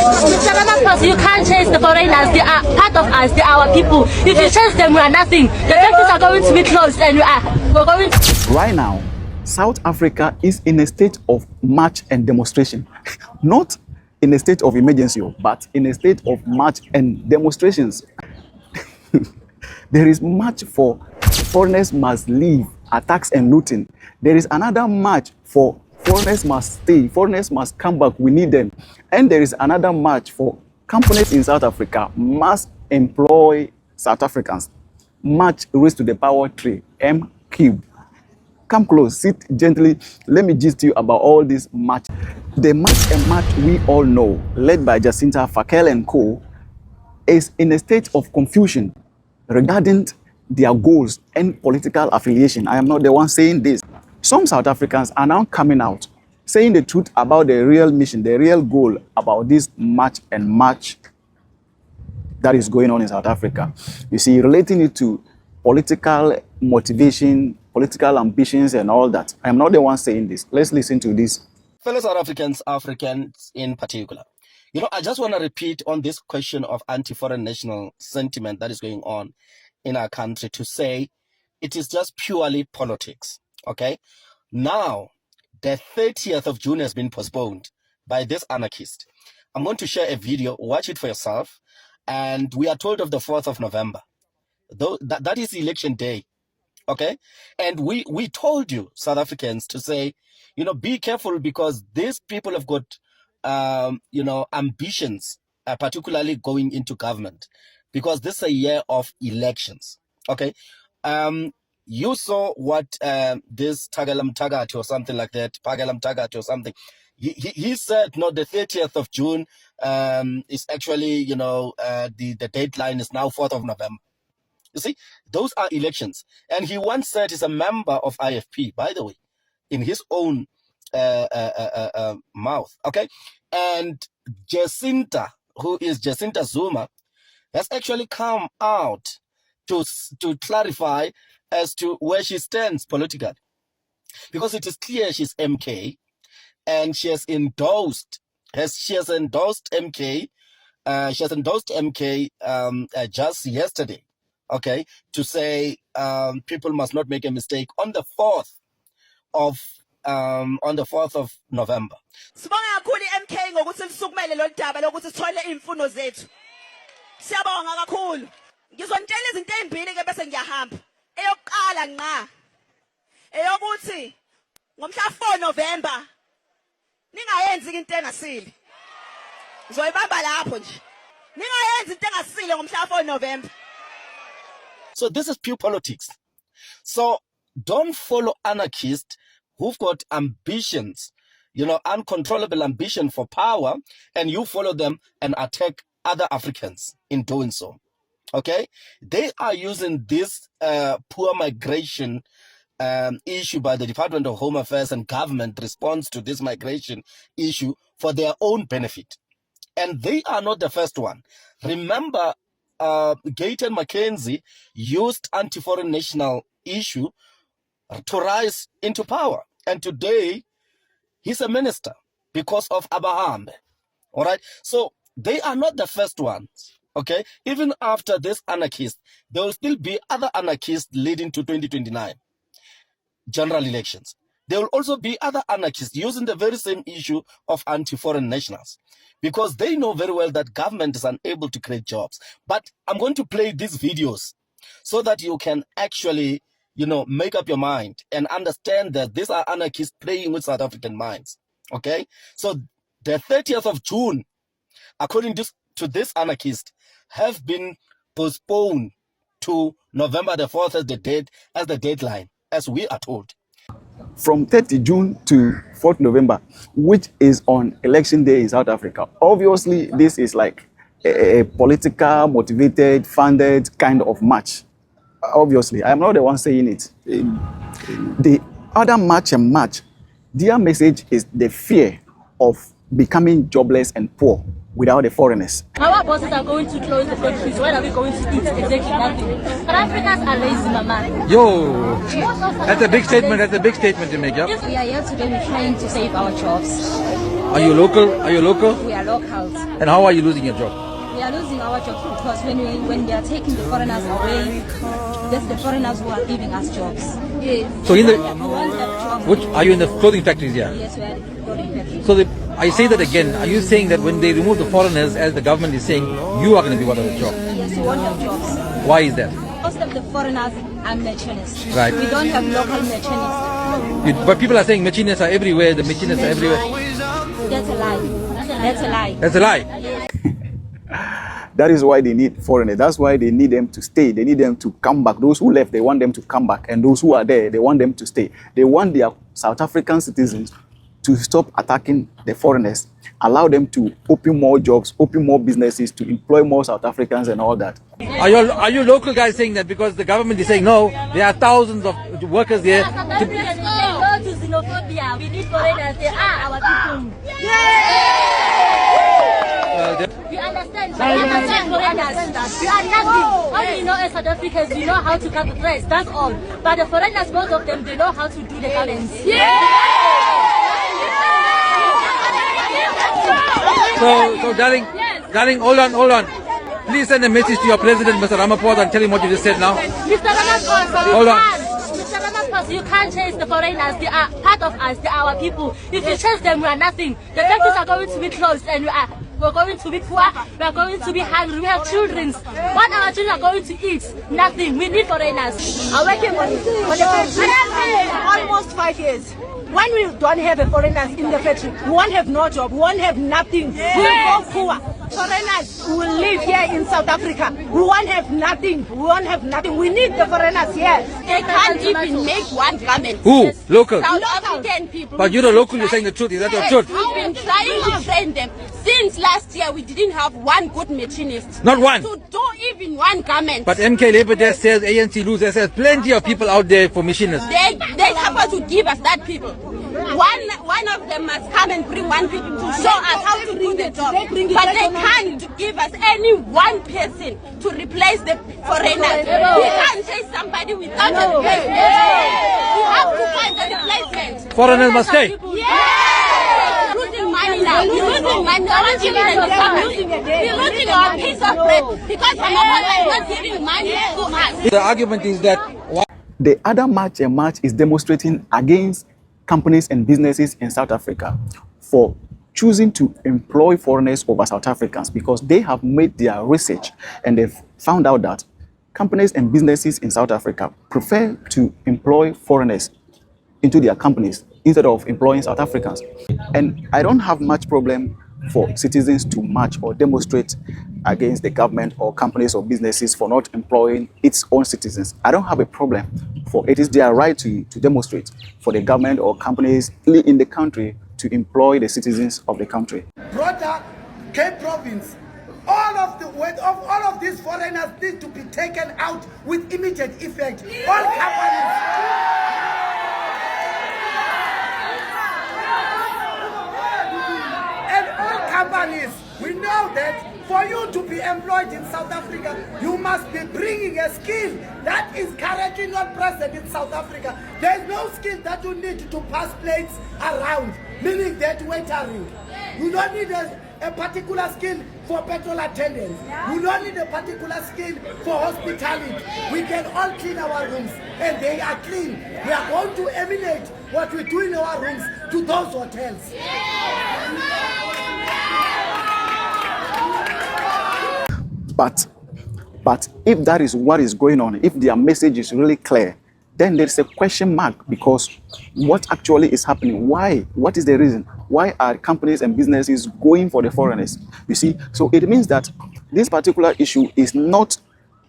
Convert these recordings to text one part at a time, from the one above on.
Mr. Ramaphosa, you can't change the foreigners. They are part of us. They are our people. If you change them, we are nothing. The factories are going to be closed, and we're going to... Right now, South Africa is in a state of march and demonstration. Not in a state of emergency, but in a state of march and demonstrations. There is march for foreigners must leave, attacks and looting. There is another march for foreigners must stay, foreigners must come back, we need them. And there is another march for companies in South Africa must employ South Africans. March raised to the power 3, M cube. Come close, sit gently. Let me gist you about all this march. The march and march we all know, led by Jacinta, Fakel and co, is in a state of confusion regarding their goals and political affiliation. I am not the one saying this. Some South Africans are now coming out, saying the truth about the real mission, the real goal about this march and march that is going on in South Africa. You see, relating it to political motivation, political ambitions and all that. I am not the one saying this. Let's listen to this. Fellow South Africans, Africans in particular. You know, I just want to repeat on this question of anti-foreign national sentiment that is going on in our country to say it is just purely politics, okay? Now, the 30th of June has been postponed by this anarchist. I'm going to share a video, watch it for yourself, and we are told of the 4th of November. Though that is election day, okay? And we told you, South Africans, to say, you know, be careful because these people have got you know, ambitions, particularly going into government, because this is a year of elections. Okay, you saw what this Tagalam Tagat or something like that, Pagalam Tagat or something. He said, no, the 30th of June is actually, you know, the deadline is now 4th of November. You see, those are elections, and he once said he's a member of IFP, by the way, in his own mouth. Okay, and Jacinta, who is Jacinta Zuma, has actually come out to clarify as to where she stands politically, because it is clear she's MK, and she has endorsed MK. She has endorsed MK just yesterday. Okay, to say people must not make a mistake on the 4th of November. Sibonga kakhulu iMK ngokuthi lisukumele lo daba lokuthi sithole imfuno zethu. Siyabonga kakhulu. Ngizontshela izinto ezimbili ke bese ngiyahamba. Eyokuqala nqa. Eyokuthi ngomhla 4 November ningayenzi into engasile. Ngizoyibamba lapho nje. Ningayenzi into engasile ngomhla 4 November. So this is pure politics. So don't follow anarchists who've got ambitions, you know, uncontrollable ambition for power, and you follow them and attack other Africans in doing so. Okay? They are using this poor migration issue by the Department of Home Affairs and government response to this migration issue for their own benefit. And they are not the first one. Remember, Gayton McKenzie used anti-foreign national issue to rise into power. And today, he's a minister because of Abahambe. All right? So they are not the first ones. Okay? Even after this anarchist, there will still be other anarchists leading to 2029 general elections. There will also be other anarchists using the very same issue of anti-foreign nationals, because they know very well that government is unable to create jobs. But I'm going to play these videos so that you can actually, you know, make up your mind and understand that these are anarchists playing with South African minds. Okay? So the 30th of June, according to this anarchist, have been postponed to November the 4th as the deadline, as we are told. From 30 June to 4th November, which is on election day in South Africa. Obviously, this is like a political, motivated, funded kind of march. Obviously, I am not the one saying it. The other march and march, their message is the fear of becoming jobless and poor without the foreigners. Our bosses are going to close the factories. When are we going to eat? Exactly nothing. But Africans are lazy, mama. Yo, that's a big statement. That's a big statement to make, yeah? We are here today. We're trying to save our jobs. Are you local? Are you local? We are locals. And how are you losing your job? We are losing our jobs because when they are taking the foreigners away, that's the foreigners who are giving us jobs. Yes. So in the We won't have jobs. which are you in the clothing factories here? Yes, we are in the clothing factory. So I say that again. Are you saying that when they remove the foreigners, as the government is saying, you are going to be without a job? Yes, we won't have jobs. Why is that? Most of the foreigners are machinists. Right. We don't have local machinists. But people are saying machinists are everywhere. The machinists are everywhere. That's a lie. That's a lie. That's a lie. That is why they need foreigners. That's why they need them to stay. They need them to come back. Those who left, they want them to come back. And those who are there, they want them to stay. They want their South African citizens to stop attacking the foreigners, allow them to open more jobs, open more businesses, to employ more South Africans and all that. Are you local guys saying that because the government is saying no, there are thousands of workers there? South Africans say no to xenophobia. We need foreigners. They are our people. We understand. We understand foreigners. We are nothing. All we know as South Africans, we know how to cut the dress. That's all. But the foreigners, most of them, they know how to do the gardens. So darling, hold on. Please send a message to your president, Mr. Ramaphosa, and tell him what you just said now. Mr. Ramaphosa, Hold on. Mr. Ramaphosa, you can't chase the foreigners. They are part of us. They are our people. If you chase them, we are nothing. The factories are going to be closed, and we're going to be poor. We are going to be hungry. We have children. What our children are going to eat? Nothing. We need foreigners. I'm working on the factory almost 5 years. When we don't have a foreigners in the factory, we won't have no job, we won't have nothing. We will go poor. Foreigners will live here in South Africa. We won't have nothing. We won't have nothing. We need the foreigners here. They can't even make one garment. Who? Local. South African people. But you're the local, you're saying the truth. Is that your truth? We've been trying to train them. Since last year, we didn't have one good machinist. Not one. To do even one garment. But MK Labour Desk says, ANC loses, says plenty of people out there for machinists. They're supposed to give us that people. One of them must come and bring one people to show us how to do the job. But they can't give us any one person to replace the foreigners. We can't chase somebody without a replacement. We have to find a replacement. Foreigners must stay. Yes! We're losing money now. We're losing money. We're not giving the government. We're losing our piece of bread because Ramaphosa is not giving money to us. The argument is that The other march is demonstrating against companies and businesses in South Africa for choosing to employ foreigners over South Africans, because they have made their research and they've found out that companies and businesses in South Africa prefer to employ foreigners into their companies instead of employing South Africans. And I don't have much problem for citizens to march or demonstrate against the government or companies or businesses for not employing its own citizens. I don't have a problem, for it is their right to demonstrate for the government or companies in the country to employ the citizens of the country. Brother, Cape Province, all of these foreigners need to be taken out with immediate effect. All companies. Companies, we know that for you to be employed in South Africa, you must be bringing a skill that is currently not present in South Africa. There is no skill that you need to pass plates around, meaning that waitering. You don't need a particular skill for petrol attendants. You don't need a particular skill for hospitality. We can all clean our rooms, and they are clean. We are going to emanate what we do in our rooms to those hotels. But if that is what is going on, if their message is really clear, then there's a question mark, because what actually is happening? Why? What is the reason? Why are companies and businesses going for the foreigners? You see, so it means that this particular issue is not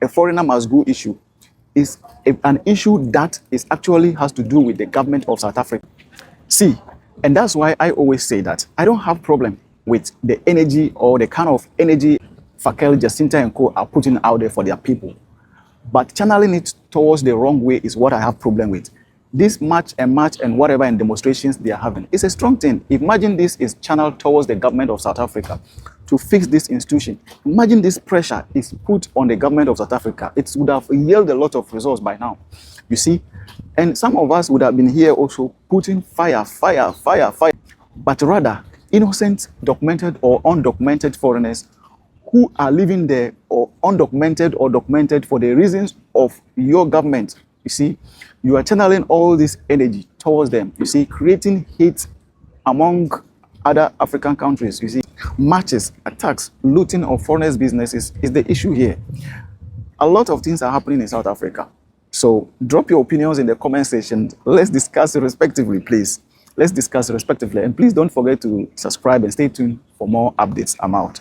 a foreigner must go issue. It's an issue that is actually has to do with the government of South Africa. See, and that's why I always say that I don't have problem with the energy or the kind of energy Fakel, Jacinta and co are putting out there for their people. But channeling it towards the wrong way is what I have problem with. This march and whatever and demonstrations they are having, it's a strong thing. Imagine this is channeled towards the government of South Africa to fix this institution. Imagine this pressure is put on the government of South Africa. It would have yielded a lot of results by now. You see? And some of us would have been here also putting fire. But rather, innocent, documented or undocumented foreigners who are living there, or undocumented or documented, for the reasons of your government. You see, you are channeling all this energy towards them. You see, creating hate among other African countries. You see, marches, attacks, looting of foreigners' businesses is the issue here. A lot of things are happening in South Africa. So drop your opinions in the comment section. Let's discuss respectively, please. Let's discuss respectively. And please don't forget to subscribe and stay tuned for more updates. I'm out.